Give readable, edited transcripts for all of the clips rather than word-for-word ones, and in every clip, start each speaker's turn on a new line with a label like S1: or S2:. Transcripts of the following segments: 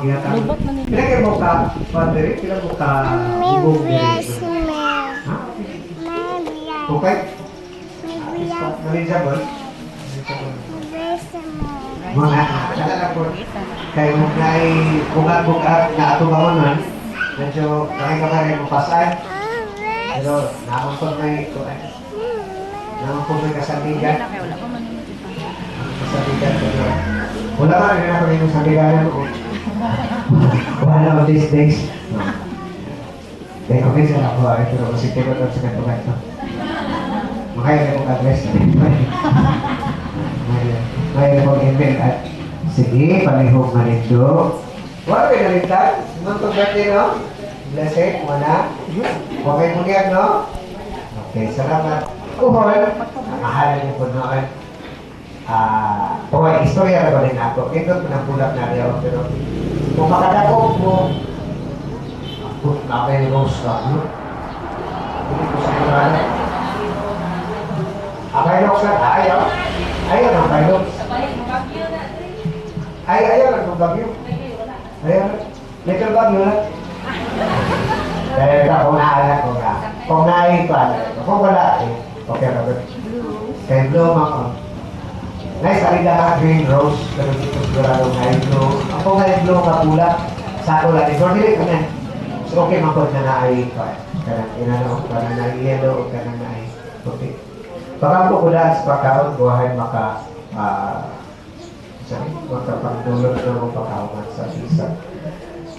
S1: ginatang. Pinagay mo ka, Padre, pinag mo ka bubog diri. Ha? Okay? Manageable? Mga nakakala po. Kaya mo na ay bugat-bugat na ato ba mo nun? Medyo kaya mo pasan. Pero naman po may kasabigan. Kasabigan ko doon. Wala ka rin ako yung sabiganan ko. One of these days. Kaya okay sila ako ay pero kasi tiko doon sa katugat ko. Makaya ko address. May mag-invent at sige, palihog na rin. Wala kayo nalitan? Muntong birthday, no? Blessed, wala. Okay mo yan, no? Okay, salamat. Kuhol, namahalan niyo po noon. Pawag, istorya na ba rin ako? Ito, pinapulak na rin ako. Pero kung makadakog mo, nakay rose ka, no? Hindi ko sa mga akay rose ka, ayaw. Ayaw ng akay rose. Ayaw ng bagyo. Ayaw. Little bagyo na. Dahil ka, kung naalat ko ka. Kung naalit ko, kung wala, okay na ba? Kaya bloom ako. Naisalida ka green rose, pero dito sigurado ngayon bloom. Ako ngayon bloom ka pula, sa ako lang. So, hindi ko na. So, okay makot na naay ko. Kanang inano, kanang naay yellow, kanang naay puti. Baka po kula sa pagkaon, buhay makapagdulot na mong pagkaon sa isa.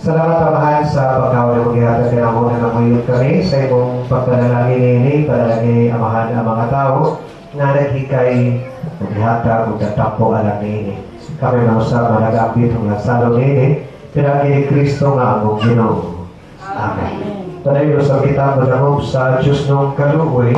S1: Salamat Amahan sa pagkaon ng maghihatag ka na muna ng ngayon kami sa imong pagpanalangin nini, panalangin Amahan ang mga tao na naghikay maghihatag o tatampo alam nini. Kami mausap malagapit ng nagsalo nini, pinagi ni Kristo nga among Ginoo. Amen. Panayon sa kita madamog sa Diyos nung kaluwi,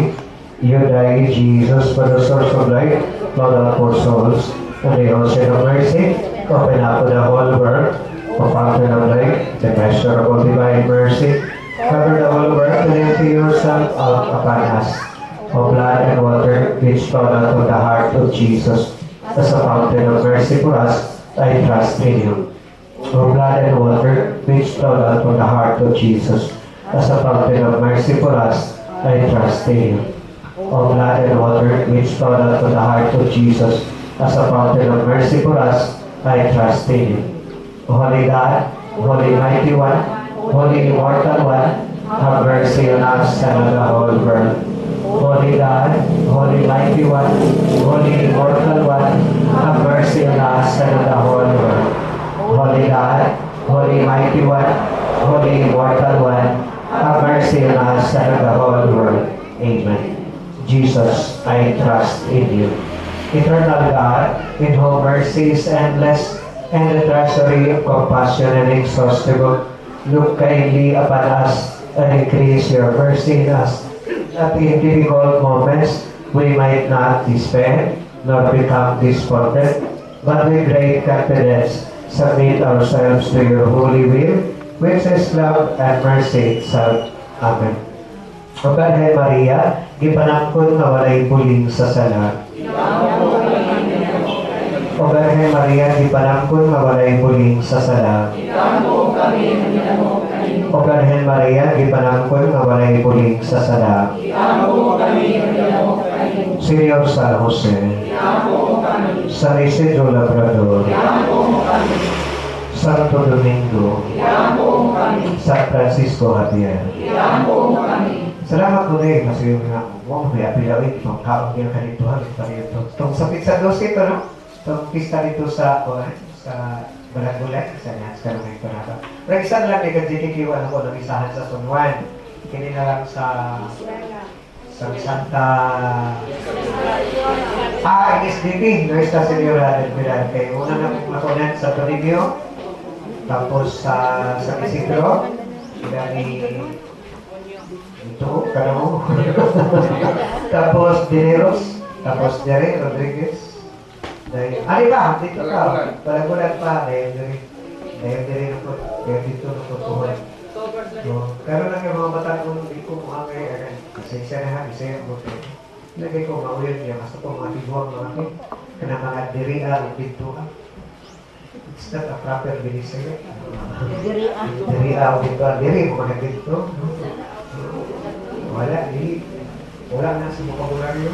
S1: you die Jesus for the source of life, Lord for souls, and the ocean of mercy, open up to the whole world, O Fountain of life, the measure of all divine mercy, cover the whole world and empty yourself out upon us. O blood and water, which flowed out of the heart of Jesus, as a fountain of mercy for us, I trust in you. O blood and water, which flowed out of the heart of Jesus, as a fountain of mercy for us, I trust in you. O blood and water, which flowed out of the heart of Jesus, as a fountain of mercy for us, I trust in you. Holy God, Holy Mighty One, Holy Immortal One, have mercy on us and on the whole world. Holy God, Holy Mighty One, Holy Immortal One, have mercy on us and on the whole world. Holy God, Holy Mighty One, Holy Immortal One, have mercy on us and on the whole world. Amen. Jesus, I trust in you. Eternal God, in whom mercy is endless, and the treasury of compassion and inexhaustible, look kindly upon us and increase your mercy in us, that in difficult moments we might not despair nor become despondent, but with great confidence submit ourselves to your holy will, which is love and mercy itself. Amen. O Birhen Maria, gipanangkon nga walay puling sa sala. O Birhen Maria, gipanangkon nga walay puling sa sala. O Birhen Maria, gipanangkon nga walay puling sa sala. Señor San Jose, San Isidro Labrador, Santo Domingo, San Francisco Javier. Salamat po rin kasi yung may apilawin, itong kaong yung kanituhan, itong sapit sa dos ito, no? Itong pista dito sa Balagulay, isa niya, sa kalungay ito natin. Pero isa lang, may kajitikiwan ako ng isahan sa Sunwan. Kini na lang sa Santa... NSDP, no? Esta Senyora del Pilar. Kaya una na makunan sa Toribio, tapos sa San Isidro, dari ito, Calamo, tapos Dineros, tapos Jerry Rodriguez. Ano ba? Dito ka. Palagulat pa. Dahil dito natutuhan. Pero lang yung mga bata kung hindi ko mga kaya kasi isa na ha, isa yung buti. Lagay ko maulit niya. Kasi po mga tibuang mga akin. Kana mga dirian, dito ka. It's not a proper bilis sa'yo. Diri ako dito. Diri, mga dito. Wala, di. Wala na sa vocabulary.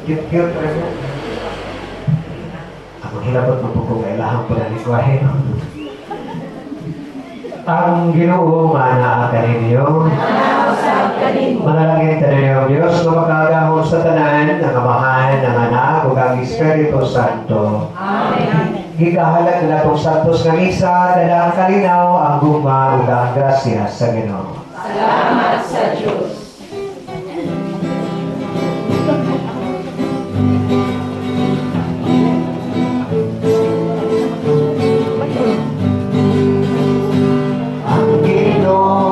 S1: Cute-cute rin. Ako hilabot mo po kung kailangan po na likwahin. Ang Ginoo manaa kaninyo. Manalangin tayo ng Diyos na makagahon sa tanan ng Amahan, ng Anak, ug ang Espiritu Santo.
S2: Amen.
S1: Gikahalat na itong santos nga misa, dalang kalinaw ang guma ug ang grasya sa Ginoo.
S2: Salamat sa Diyos.
S1: Ang Ginoo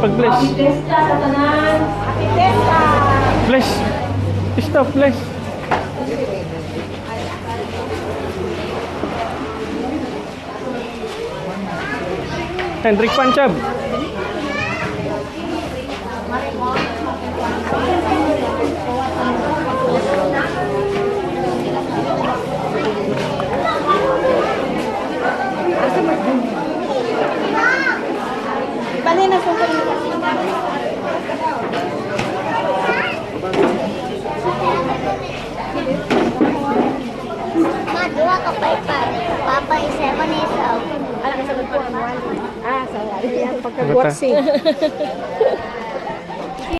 S3: Pag-bless.
S2: Happy Fiesta sa tanan. Happy Fiesta.
S3: Bless. Stop, bless. Hendrik Panchab.
S2: Bali na sa
S4: Madua ka pa Papa is 7 years old.
S2: Ala ka sa pagkuhan. Ah, sa pagkagwaksi.